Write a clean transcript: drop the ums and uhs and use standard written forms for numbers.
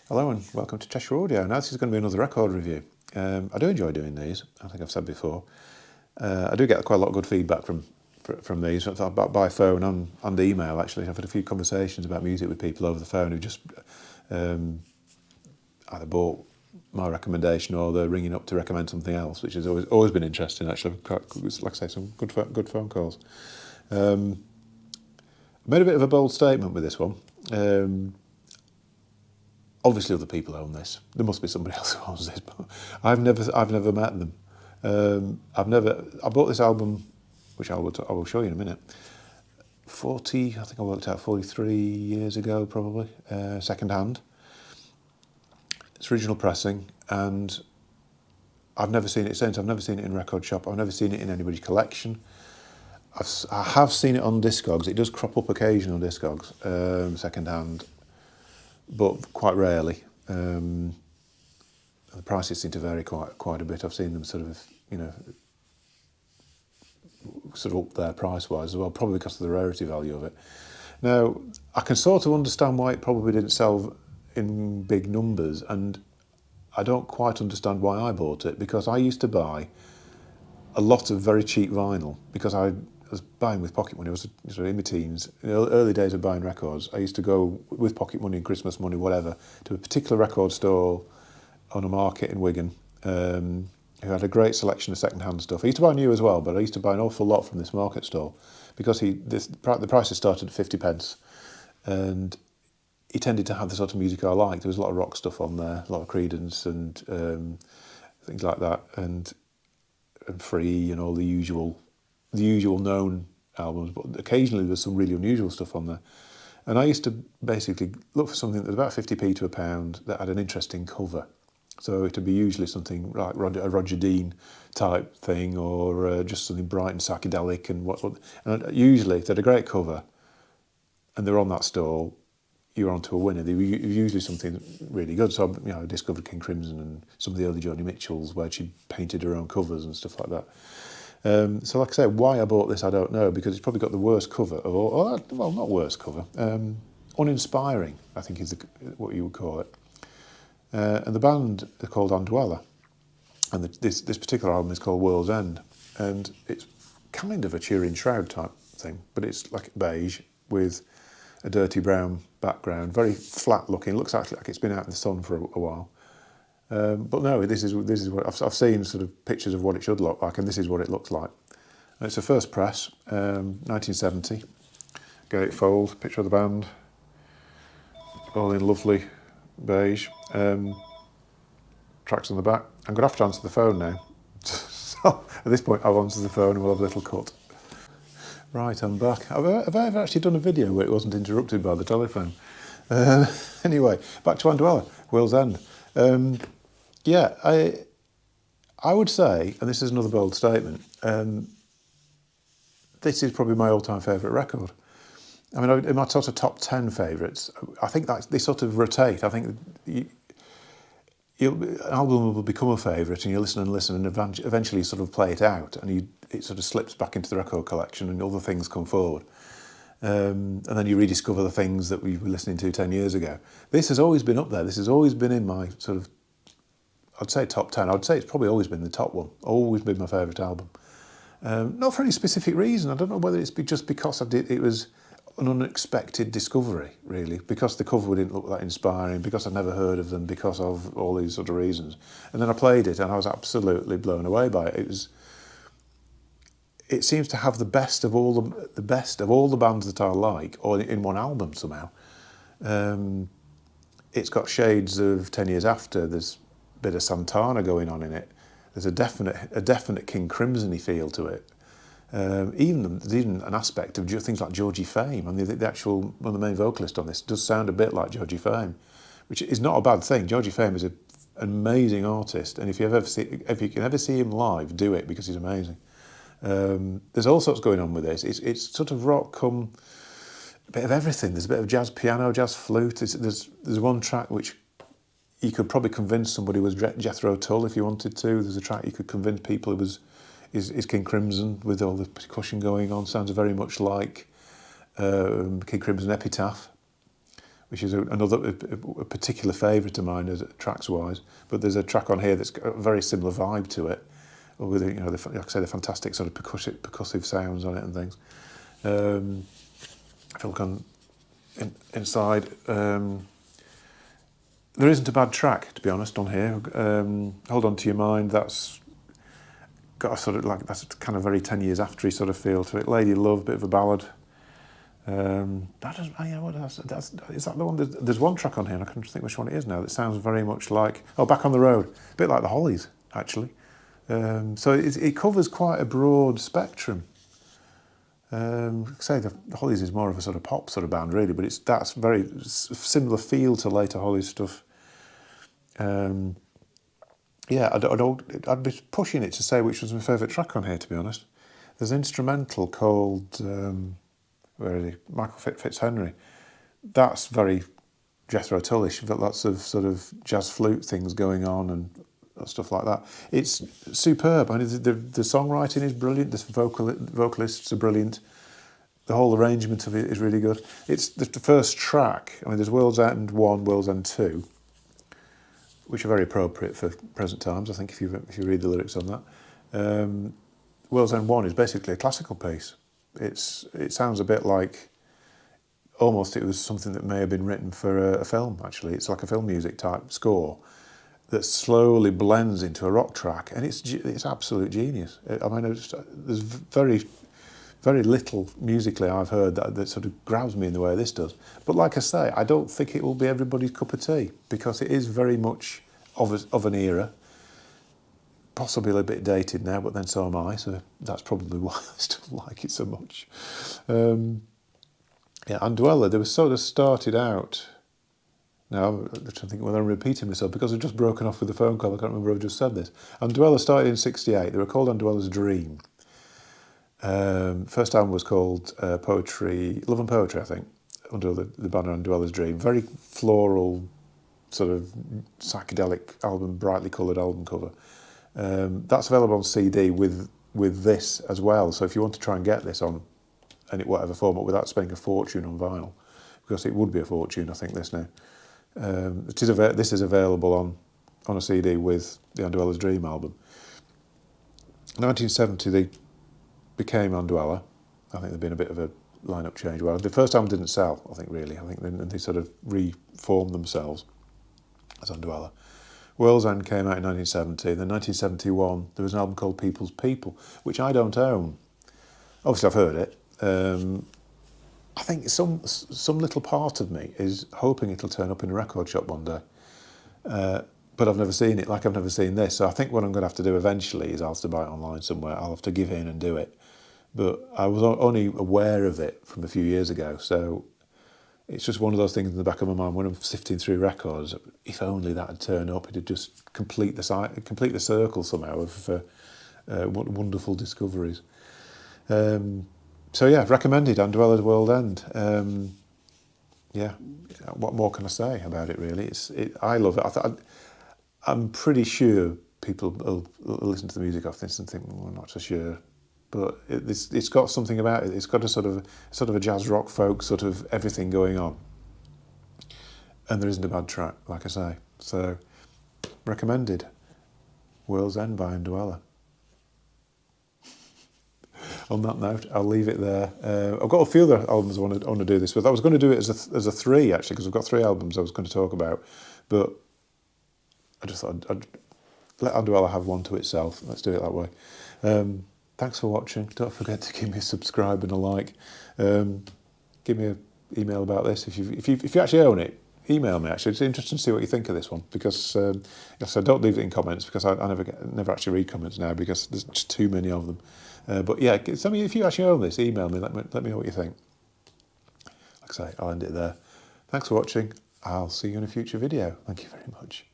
Hello and welcome to Cheshire Audio. Now this is going to be another record review. I do enjoy doing these, I think I've said before. I do get quite a lot of good feedback from these, by phone and email actually. I've had a few conversations about music with people over the phone who just either bought my recommendation or they're ringing up to recommend something else, which has always been interesting actually. Like I say, some good phone calls. I made a bit of a bold statement with this one. Obviously other people own this. There must be somebody else who owns this, but I've never met them. I bought this album, which I will show you in a minute. I think I worked out 43 years ago, probably, second hand. It's original pressing, and I've never seen it since. I've never seen it in a record shop. I've never seen it in anybody's collection. I have seen it on Discogs. It does crop up occasionally on Discogs, second hand, but quite rarely. The prices seem to vary quite a bit. I've seen them sort of up there price-wise as well, probably because of the rarity value of it. Now, I can sort of understand why it probably didn't sell in big numbers, and I don't quite understand why I bought it, because I used to buy a lot of very cheap vinyl, because I was buying with pocket money. I was sort of in my teens, in the early days of buying records. I used to go with pocket money and Christmas money, whatever, to a particular record store on a market in Wigan, who had a great selection of second-hand stuff. I used to buy new as well, but I used to buy an awful lot from this market store because the prices started at 50 pence, and he tended to have the sort of music I liked. There was a lot of rock stuff on there, a lot of Creedence and things like that, and Free and all the usual known albums, but occasionally there's some really unusual stuff on there. And I used to basically look for something that was about 50p to £1 that had an interesting cover. So it would be usually something like a Roger Dean type thing, or just something bright and psychedelic. And usually, if they had a great cover and they're on that stall, you're onto a winner. They were usually something really good. So I discovered King Crimson and some of the early Joni Mitchells, where she painted her own covers and stuff like that. So like I say, why I bought this, I don't know, because it's probably got the worst cover, well, not worst cover, uninspiring, I think is what you would call it. And the band are called Andwella, and this particular album is called World's End, and it's kind of a Turin Shroud type thing, but it's like beige with a dirty brown background, very flat looking. Looks actually like it's been out in the sun for a while. But no, this is what I've seen sort of pictures of what it should look like, and this is what it looks like. And it's a first press, 1970. Gatefold, picture of the band, all in lovely beige. Tracks on the back. I'm going to have to answer the phone now. So at this point, I'll answer the phone and we'll have a little cut. Right, I'm back. Have I ever actually done a video where it wasn't interrupted by the telephone? Anyway, back to Andwella, World's End. Yeah, I would say, and this is another bold statement, this is probably my all-time favourite record. I mean, in my sort of top 10 favourites, I think that they sort of rotate. I think an album will become a favourite, and you listen, and eventually you sort of play it out, and it sort of slips back into the record collection, and other things come forward. And then you rediscover the things that we were listening to 10 years ago. This has always been up there. This has always been in my sort of, I'd say top 10. I'd say it's probably always been the top one. Always been my favourite album. Not for any specific reason. I don't know whether it's just because it was an unexpected discovery, really, because the cover didn't look that inspiring, because I'd never heard of them, because of all these sort of reasons. And then I played it and I was absolutely blown away by it. It seems to have the best of all the bands that I like, or in one album somehow. It's got shades of 10 Years After. There's a bit of Santana going on in it. There's a definite King Crimson-y feel to it. There's even an aspect of things like Georgie Fame. I mean, the actual one of the main vocalists on this does sound a bit like Georgie Fame, which is not a bad thing. Georgie Fame is an amazing artist, and if you can ever see him live, do it, because he's amazing. There's all sorts going on with this. It's sort of rock come a bit of everything. There's a bit of jazz piano, jazz flute. There's one track which you could probably convince somebody was Jethro Tull if you wanted to. There's a track you could convince people is King Crimson, with all the percussion going on. Sounds very much like King Crimson Epitaph, which is another a particular favourite of mine, tracks wise. But there's a track on here that's got a very similar vibe to it, with like I say, the fantastic sort of percussive sounds on it and things. If you look on inside, there isn't a bad track, to be honest, on here. Hold On to Your Mind, that's got a sort of like, that's a kind of very 10 years after sort of feel to it. Lady Love, bit of a ballad. That is, yeah, what else? Is that the one? There's one track on here, and I can't think which one it is now, that sounds very much like, Back on the Road, a bit like the Hollies, actually. So it covers quite a broad spectrum. Say the Hollies is more of a sort of pop sort of band, really, but that's very similar feel to later Hollies stuff. Yeah, I'd be pushing it to say which was my favourite track on here, to be honest. There's an instrumental called where is he? Michael Fitzhenry. That's very Jethro Tullish. You've got lots of sort of jazz flute things going on and stuff like that. It's superb. I mean, the songwriting is brilliant. The vocalists are brilliant. The whole arrangement of it is really good. It's the first track. I mean, there's World's End 1, World's End 2, which are very appropriate for present times, I think, if you read the lyrics on that. World's End 1 is basically a classical piece. It sounds a bit like, almost it was something that may have been written for a film, actually. It's like a film music type score that slowly blends into a rock track, and it's absolute genius. I mean, there's very, very little musically I've heard that sort of grabs me in the way this does. But like I say, I don't think it will be everybody's cup of tea, because it is very much of an era. Possibly a little bit dated now, but then so am I, so that's probably why I still like it so much. Yeah, Andwella, they were sort of started out. Now, I'm trying to think whether I'm repeating myself, because I've just broken off with the phone call. I can't remember if I've just said this. Andwella started in '68. They were called Andwella's Dream. First album was called Love and Poetry, I think, under the banner Andwella's Dream. Very floral, sort of psychedelic album, brightly coloured album cover. That's available on CD with this as well. So if you want to try and get this on whatever format without spending a fortune on vinyl, because it would be a fortune, I think, this now. This is available on a CD with the Andwella's Dream album. 1970, they became Andwella. I think there'd been a bit of a lineup change. Well, the first album didn't sell, I think, really. I think they sort of reformed themselves as Andwella. World's End came out in 1970. Then 1971, there was an album called People's People, which I don't own. Obviously, I've heard it. I think some little part of me is hoping it'll turn up in a record shop one day. But I've never seen it, like I've never seen this. So I think what I'm going to have to do eventually is I'll have to buy it online somewhere. I'll have to give in and do it. But I was only aware of it from a few years ago. So it's just one of those things in the back of my mind when I'm sifting through records. If only that had turned up, it'd just complete the circle somehow of wonderful discoveries. So yeah, recommended Andwella's World End. Yeah, what more can I say about it, really? I love it. I'm pretty sure people will listen to the music off this and think, well, I'm not so sure. But it's got something about it. It's got a sort of a jazz rock folk sort of everything going on. And there isn't a bad track, like I say. So, recommended. World's End by Andwella. On that note, I'll leave it there. I've got a few other albums I want to do this with. I was going to do it as a 3, actually, because I've got 3 albums I was going to talk about. But I just thought I'd let Andwella have one to itself. Let's do it that way. Thanks for watching. Don't forget to give me a subscribe and a like. Give me an email about this. If you actually own it, email me. Actually, it's interesting to see what you think of this one, because yes, I don't leave it in comments, because I never actually read comments now, because there's just too many of them. But yeah, if you actually own this, email me. Let me know what you think. Like I say, I'll end it there. Thanks for watching. I'll see you in a future video. Thank you very much.